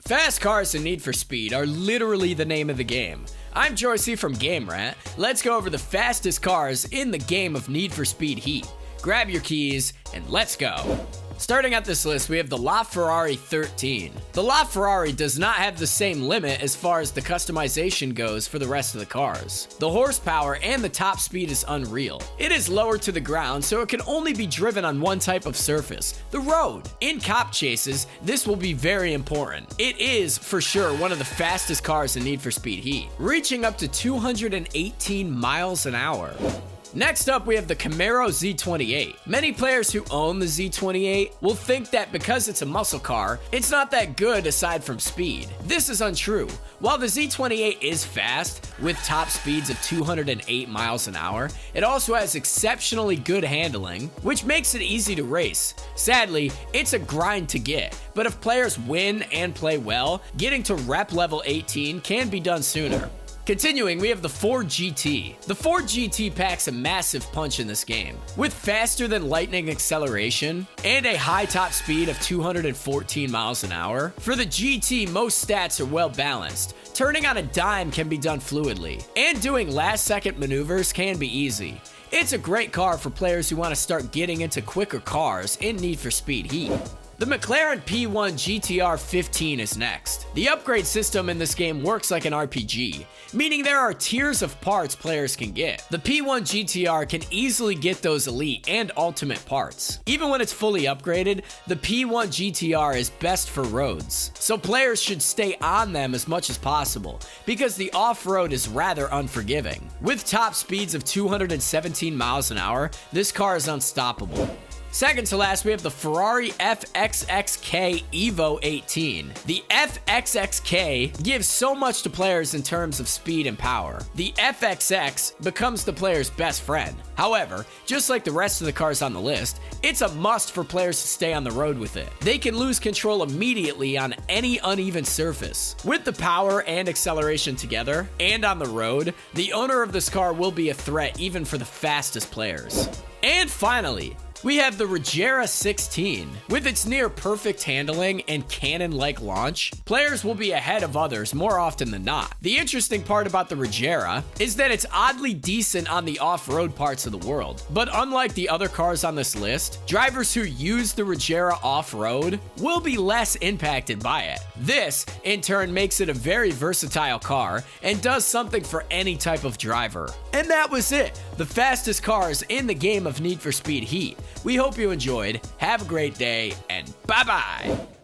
Fast cars in Need for Speed are literally the name of the game. I'm Joycey from Game Rat. Let's go over the fastest cars in the game of Need for Speed Heat. Grab your keys and let's go. Starting at this list, we have the LaFerrari 13. The LaFerrari does not have the same limit as far as the customization goes for the rest of the cars. The horsepower and the top speed is unreal. It is lower to the ground, so it can only be driven on one type of surface, the road. In cop chases, this will be very important. It is, for sure, one of the fastest cars in Need for Speed Heat, reaching up to 218 miles an hour. Next up, we have the Camaro Z28. Many players who own the Z28 will think that because it's a muscle car, it's not that good aside from speed. This is untrue. While the Z28 is fast, with top speeds of 208 miles an hour, it also has exceptionally good handling, which makes it easy to race. Sadly, it's a grind to get, but if players win and play well, getting to rep level 18 can be done sooner. Continuing, we have the Ford GT. The Ford GT packs a massive punch in this game. With faster than lightning acceleration and a high top speed of 214 miles an hour, for the GT, most stats are well balanced. Turning on a dime can be done fluidly, and doing last second maneuvers can be easy. It's a great car for players who want to start getting into quicker cars in Need for Speed Heat. The McLaren P1 GTR 15 is next. The upgrade system in this game works like an RPG, meaning there are tiers of parts players can get. The P1 GTR can easily get those elite and ultimate parts. Even when it's fully upgraded, the P1 GTR is best for roads, so players should stay on them as much as possible, because the off-road is rather unforgiving. With top speeds of 217 miles an hour, this car is unstoppable. Second to last, we have the Ferrari FXXK Evo 18. The FXXK gives so much to players in terms of speed and power. The FXX becomes the player's best friend. However, just like the rest of the cars on the list, it's a must for players to stay on the road with it. They can lose control immediately on any uneven surface. With the power and acceleration together, and on the road, the owner of this car will be a threat even for the fastest players. And finally, we have the Regera 16. With its near perfect handling and cannon-like launch, players will be ahead of others more often than not. The interesting part about the Regera is that it's oddly decent on the off-road parts of the world. But unlike the other cars on this list, drivers who use the Regera off-road will be less impacted by it. This, in turn, makes it a very versatile car and does something for any type of driver. And that was it, the fastest cars in the game of Need for Speed Heat. We hope you enjoyed, have a great day, and bye-bye!